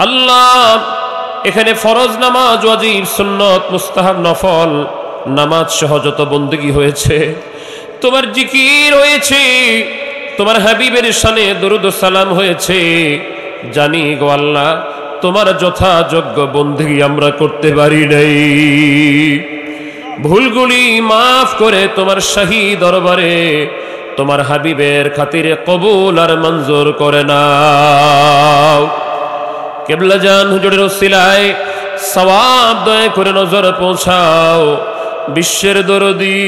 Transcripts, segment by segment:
আল্লাহ এখানে ফরজ নামাজ, ওয়াজিব, সুন্নত, মুস্তাহাব, নফল নামাজ সহ যত বন্দেগী হয়েছে, তোমার জিকির হয়েছে, তোমার হাবিবের শানে দরুদ ও সালাম হয়েছে, জানি গো আল্লাহ তোমার যথাযোগ্য বন্দেগী আমরা করতে পারি নাই। ভুলগুলি মাফ করে তোমার শাহী দরবারে তোমার হাবিবের খাতিরে কবুল আর মঞ্জুর করে নাও। কেবলা জান হুজুরের ওসিলায় সওয়াব দয়া করে নজর পৌঁছাও। বিশ্বের দরদি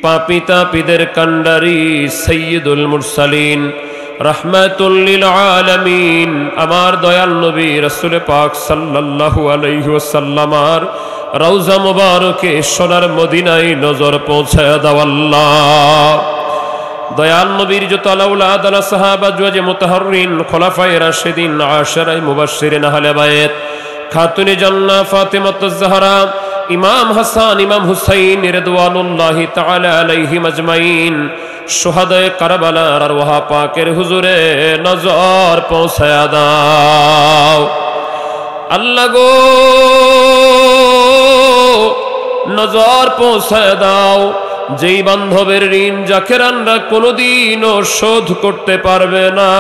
পাপী তাপীদের কান্ডারি সাইয়্যিদুল মুরসালিন রাহমাতুল লিল আলামিন আমার দয়াল নবী রাসূল পাক সাল্লাল্লাহু আলাইহি ওয়াসাল্লামার রওজা মুবারকে সোনার মদিনায় নজর পৌঁছায় দাও আল্লাহ। দয়াল নবীর যত আউলাদ আলা সাহাবা জওয়াজে মুতাহাররিন খোলাফায়ে রাশিদিন আশারায়ে মুবাশশিরিন আহলে বাইত খাতুনে জান্নাহ ফাতেমাতুজ জাহরা ইমাম হাসান ইমাম হুসাইন রিদওয়ানুল্লাহি তাআলা আলাইহিম আজমাইন শুহাদায়ে কারবালার আরওয়াহ পাকের হুজুরে নজর পৌঁছায়া দাও আল্লাহ গো, নজর পৌঁছায়া দাও। যেই বান্ধবের ঋণ জাকেরানরা কোনোদিনও শোধ করতে পারবে না,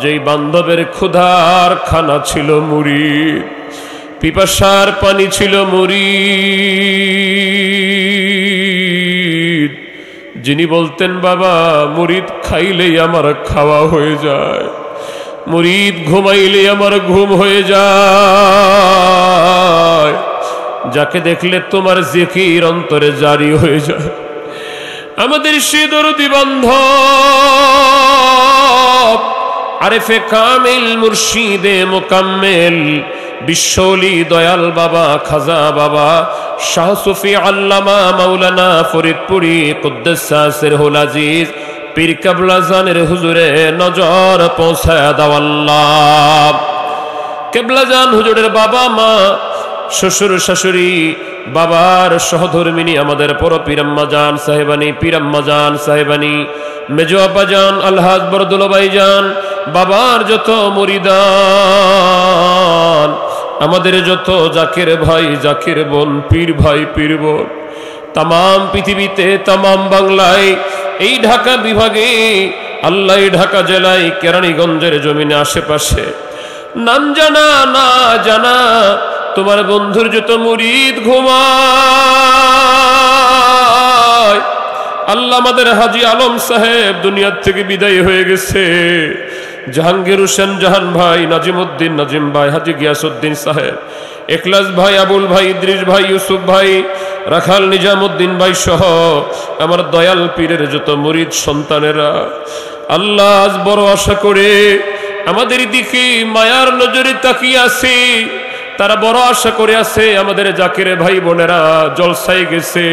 যেই বান্ধবের ক্ষুধার খানা ছিল মুরিদ, পিপাসার পানি ছিল মুরিদ, যিনি বলতেন বাবা মুরিদ খাইলেই আমার খাওয়া হয়ে যায়, মুরিদ ঘুমাইলে আমার ঘুম হয়ে যায়, যাকে দেখলে তোমার জিকির অন্তরে জারি হয়ে যায়। আমাদের সে দরদি বান্ধব আরেফে কামিল মুর্শিদে মোকাম্মেল বিশ্বলি দয়াল বাবা খাজা বাবা শাহ সুফি আল্লামা মাওলানা ফরিদপুরি কুদ্দুস সিরহুল আজিজ পীর কাবলা জানের হুজুরে নজর পৌঁছায়া দাও আল্লাহ। কেবলা জান হুজুরের বাবা মা শ্বশুর শাশুড়ি বাবার সহধর্মিনী আমাদের পর পীরাম্মা জান সাহেবানী পীরাম্মা জান সাহেবানী মেজো আব্বা জান আলহাজ বরদুল ভাই জান বাবার যত মুরিদান আমাদের যত জাকির ভাই জাকির বোন পীর ভাই পীর বোন তামাম পৃথিবীতে তামাম বাংলায় এই ঢাকা বিভাগে আল্লাহ ঢাকা জেলায় কেরানীগঞ্জের জমিনে আশেপাশে নাম জানা না জানা তোমার বন্ধুর যত মুরিদ ঘুমায় আল্লাহ আমাদের হাজী আলম সাহেব দুনিয়ার থেকে বিদায় হয়ে গেছে, জাহাঙ্গীর হোসেন জাহান ভাই, নাজিমউদ্দিন নাজিম ভাই, হাজী গিয়াসউদ্দিন সাহেব, এখলাস ভাই, আবুল ভাই, ইদ্রিস ভাই, ইউসুফ ভাই, রাখাল নিজামউদ্দিন ভাই সহ আমার দয়াল পীরের যত মুরিদ সন্তানেরা আল্লাহ আজ বড় আশা করে আমাদের দিকে মায়ার নজরে তাকিয়ে আছে, তারা বড় আশা করে আছে আমাদের জাকিরে ভাই বোনেরা জলসায় গেছে,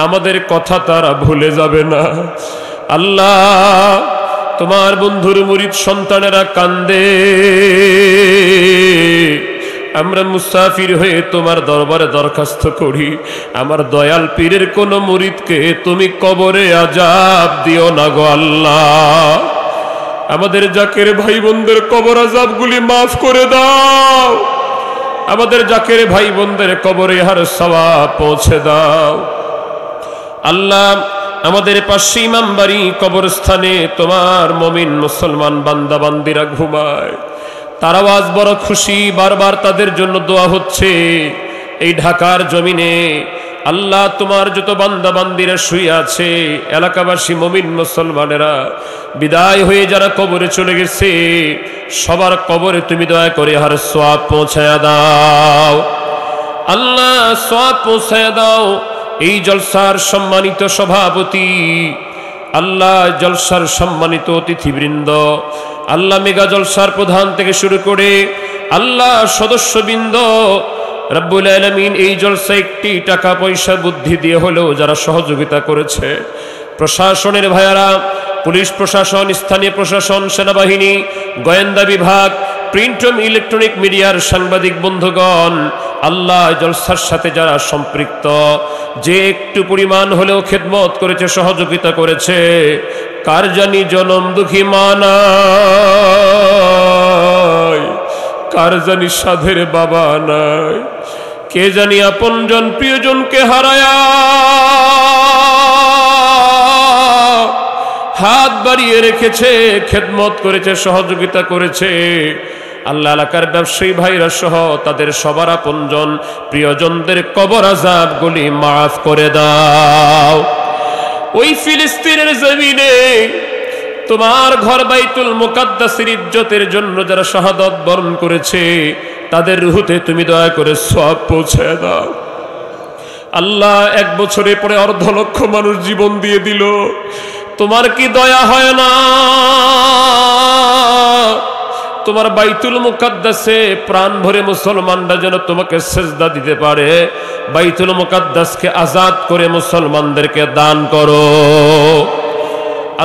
আমাদের কথা তারা ভুলে যাবে না। আল্লাহ তোমার বন্ধুর মুরিদ সন্তানেরা কান্দে, আমরা মুসাফির হয়ে তোমার দরবারে দরখাস্ত করি আমার দয়াল পীরের কোন মুরিদকে তুমি কবরে আযাব দিও না গো আল্লাহ। আমাদের জাকির ভাই বোনদের কবর আযাবগুলি মাফ করে দাও, আমাদের জাকির ভাই বোনদের কবরে হার সওয়াব পৌঁছে দাও। আল্লাহ আমাদের পাশে ইমামবাড়ি কবরস্থানে তোমার মুমিন মুসলমান বান্দা বান্দিরা ঘুমায়, তারাও আজ বড় খুশি, বারবার তাদের জন্য দোয়া হচ্ছে। এই ঢাকার জমিনে আল্লাহ তোমার যত বান্দা বান্দিরা শুয়ে আছে, এলাকাবাসী মুমিন মুসলমানেরা বিদায় হয়ে যারা কবরে চলে গেছে সবার কবরে তুমি দয়া করে হার সওয়াব পৌঁছায়া দাও আল্লাহ, সওয়াব পৌঁছায়া দাও। এই জলসার সম্মানিত সভাপতি আল্লাহ, জলসার সম্মানিত অতিথিবৃন্দ আল্লাহ, মেগা জলসার প্রধান থেকে শুরু করে আল্লাহ সদস্যবৃন্দ রব্বুল আলামিন এই জলসা একটি টাকা পয়সা বুদ্ধি দিয়ে হলেও যারা সহযোগিতা করেছে, প্রশাসনের ভাইয়ারা, পুলিশ প্রশাসন, স্থানীয় প্রশাসন, সেনাবাহিনী, গোয়েন্দা বিভাগ, প্রিন্ট ও ইলেকট্রনিক মিডিয়ার সাংবাদিক বন্ধুগণ আল্লাহ জলসার সাথে যারা সম্পৃক্ত, যে একটু পরিমাণ হলেও খেদমত করেছে, সহযোগিতা করেছে, কার জানি জনম দুঃখী মানায়, কার জানি সাধের বাবা নাই, কে জানি আপনজন প্রিয়জনকে হারায়া হাত বাড়িয়ে রেখেছে, খেদমত করেছে, সহযোগিতা করেছে। আল্লাহ এলাকার ব্যবসায়ী ভাইরা সহ তাদের সবার আপনজন প্রিয়জনদের কবর আযাবগুলি মাফ করে দাও। ওই ফিলিস্তিনের জমিনে তোমার ঘর বাইতুল মুকাদ্দাসের ইজ্জতের জন্য যারা শাহাদাত বরণ করেছে তাদের রুহুতে তুমি দয়া করে সওয়াব পৌঁছে দাও। আল্লাহ, 1 বছরে পরে 1.5 লক্ষ মানুষ জীবন দিয়ে দিল, তোমার কি দয়া হয় না? তোমার বাইতুল মুকাদ্দাসে প্রাণ ভরে মুসলমানরা যেন তোমাকে সেজদা দিতে পারে, বাইতুল মুকাদ্দাসকে আজাদ করে মুসলমানদেরকে দান করো।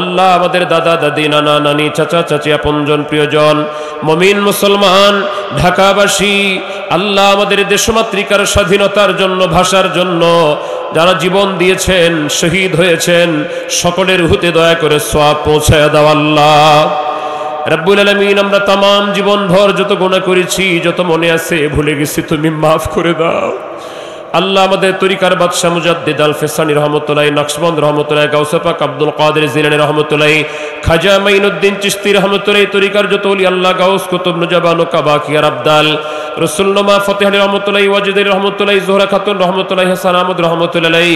আল্লাহ, আমাদের দাদা দাদি, নানা নানি, চাচা চাচি, আপনজন প্রিয়জন মুমিন মুসলমান ঢাকাবাসী, আল্লাহ আমাদের দেশমাতৃকার স্বাধীনতার জন্য, ভাষার জন্য যারা জীবন দিয়েছেন, শহীদ হয়েছেন, সকলের রুহুতে দয়া করে সওয়াব পৌঁছায় দাও। আল্লাহ রব্বুল আলামিন, আমরা তামাম জীবন ভর যত গুনাহ করেছি, যত মনে আছে ভুলে গেছি, তুমি মাফ করে দাও। আল্লাহ, আমাদের তরিকার বাদশাহ মুজাদ্দিদ আল ফেসানি রহমতুল্লাহ, নকশবন্দ রহমতুল্লাহ, গাউসে পাক আব্দুল কাদের জিলানী রহমতুল্লাহ, খাজা মাইনুদ্দিন চিশতি রহমতুল্লাহ, তরিকার যত ওলি আল্লাহ, গাউস কুতুব নুজাবান ও কাবাকিয়ার আবদাল, রসুলনুমা ফতেহ আলী রহমতুল্লাহ, ওয়াজিদ রহমতুল্লাহ, জোহরা খাতুন রহমতুল্লাহ, হাসান আহমদ রহমতুল্লাহ,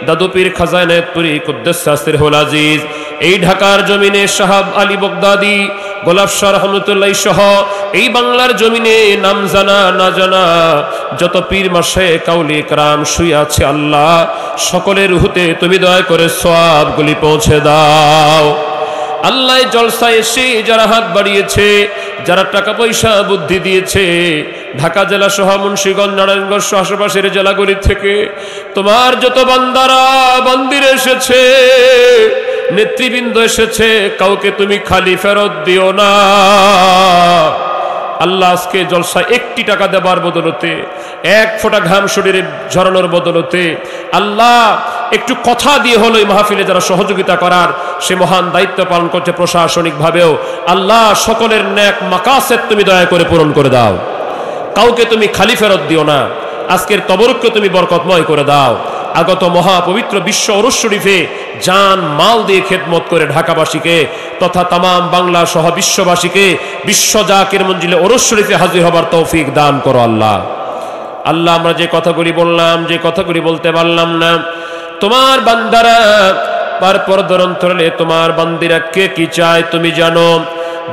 দাদু পীর খাজানায়ে পুরি কুদ্দুস সিরহুল আজিজ, এই ঢাকার জমিনে শাহাব আলী বগদাদি, গোলাপ শাহ রহমতুল্লাহ সহ এই বাংলার জমিনে নাম জানা না জানা যত পীর মাশায়েখ কাউলি کرام শুয়ে আছে, আল্লাহ সকলের রুহুতে তুমি দয়া করে সওয়াবগুলি পৌঁছে দাও। আল্লাহ, জলসায় এসে যারা হাত বাড়িয়েছে, যারা টাকা পয়সা বুদ্ধি দিয়েছে, ঢাকা জেলা সহ মুন্সিগঞ্জ, নারায়ণগঞ্জ সহ আশেপাশের জেলাগুলি থেকে তোমার যত বান্দারা বান্দিরা এসেছে, নেতৃবৃন্দ এসেছে, কাউকে তুমি খালি ফেরত দিও না। আল্লাহ, আজকে জলসায় 1টি টাকা দেবার বদলতে, 1 ফোঁটা ঘাম শরীরে ঝরানোর বদলতে, আল্লাহ একটু কথা দিয়ে হলো এই মাহফিলে যারা সহযোগিতা করার সে মহান দায়িত্ব পালন করছে প্রশাসনিকভাবেও, আল্লাহ সকলের নেক মাকাসেদ তুমি দয়া করে পূরণ করে দাও। কাউকে তুমি খালি ফেরত দিও না। আজকের তবরুককে তুমি বরকতময় করে দাও। আগত মহাপবিত্র বিশ্ব ওরস শরীফে জান মাল দিয়ে খেদমত করে ঢাকাবাসীকে তথা তামাম বাংলা সহ বিশ্ববাসীকে বিশ্ব জাকির মঞ্জিলে ওরস শরীফে হাজির হবার তৌফিক দান করো। আল্লাহ, আল্লাহ আমরা যে কথাগুলি বললাম, যে কথাগুলি বলতে পারলাম না, তোমার বান্দারা পারপর দরন্তরলে তোমার বান্দিরা কে কি চায় তুমি জানো।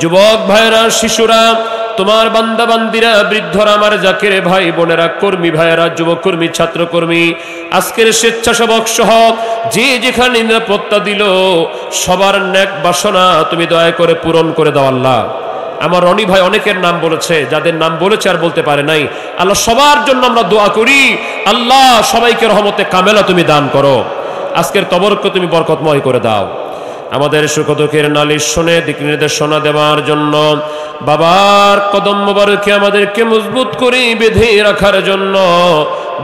যুবক ভাইরা, শিশুরা, তোমার বান্দা বান্দিরা, বৃদ্ধরা, আমার জাকির ভাই বোনেরা, কর্মী ভাইয়েরা, যুবকর্মী, ছাত্রকর্মী, আজকের স্বেচ্ছাসেবক সহ যে যেখানে নিরাপত্তা দিল, সবার নেক বাসনা তুমি দয়া করে পূরণ করে দাও। আল্লাহ, আমার রনি ভাই অনেকের নাম বলেছে, যাদের নাম বলেছে আর বলতে পারে নাই, আল্লাহ সবার জন্য আমরা দোয়া করি। আল্লাহ সবাইকে রহমতে কামেলা তুমি দান করো। আজকের তবরককে তুমি বরকতময় করে দাও। আমাদের সুখ দুঃখের নালিশ শুনে দিক নির্দেশনা দেওয়ার জন্য, বাবার কদম মোবারকে আমাদেরকে মজবুত করে বেঁধে রাখার জন্য,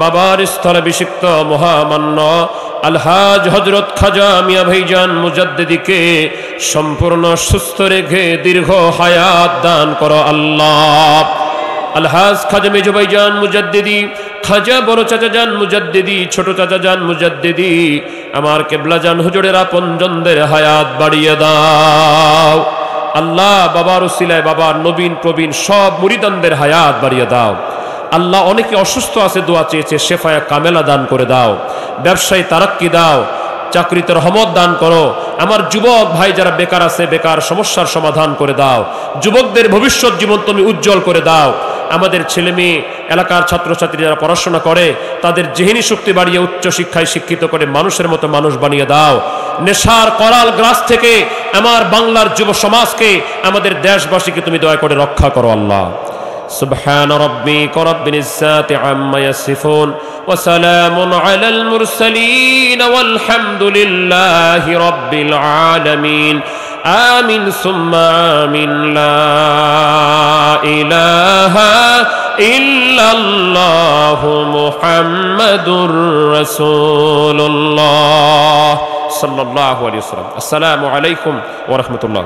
বাবার স্থলাভিষিক্ত মহামান্য আলহাজ হযরত খাজা মিয়া ভাইজান মুজাদ্দিদিকে সম্পূর্ণ সুস্থ রেখে দীর্ঘ হায়াত দান করো। আল্লাহ, আলহাজ খাজা মেজো ভাইজান মুজাদ্দিদি, খাজা বড় চাচা জান মুজাদ্দিদি, ছোট চাচা জান মুজাদ্দিদি, আমার কেবলা জান হুজুরের আপনজনদের হায়াত বাড়িয়ে দাও। আল্লাহ, বাবার উসিলায় বাবার নবীন প্রবীণ সব মুরিদানদের হায়াত বাড়িয়ে দাও। আল্লাহ, অনেকে অসুস্থ আছে, দোয়া চেয়েছে, শেফায়া কামেলা দান করে দাও। ব্যবসায়ী তারাক্কি দাও, চাকরিতে রহমত দান করো। আমার যুবক ভাই যারা বেকার আছে, বেকার সমস্যার সমাধান করে দাও। যুবকদের ভবিষ্যৎ জীবন তুমি উজ্জ্বল করে দাও। আমাদের ছেলে মেয়ে, এলাকার ছাত্রছাত্রী যারা পড়াশোনা করে, তাদের জিহনি শক্তি বাড়িয়ে উচ্চ শিক্ষায় শিক্ষিত করে মানুষের মতো মানুষ বানিয়ে দাও। নেশার করাল গ্রাস থেকে আমার বাংলার যুব সমাজকে, আমাদের দেশবাসীকে তুমি দয়া করে রক্ষা করো। আল্লাহ, سبحان ربك رب العزة عما يصفون وسلام على المرسلين والحمد لله رب العالمين آمين ثم آمين لا إله إلا الله محمد رسول الله সাল্লাল্লাহু আলাইহি ওয়াসাল্লাম। আসসালামু আলাইকুম ওয়া রাহমাতুল্লাহ।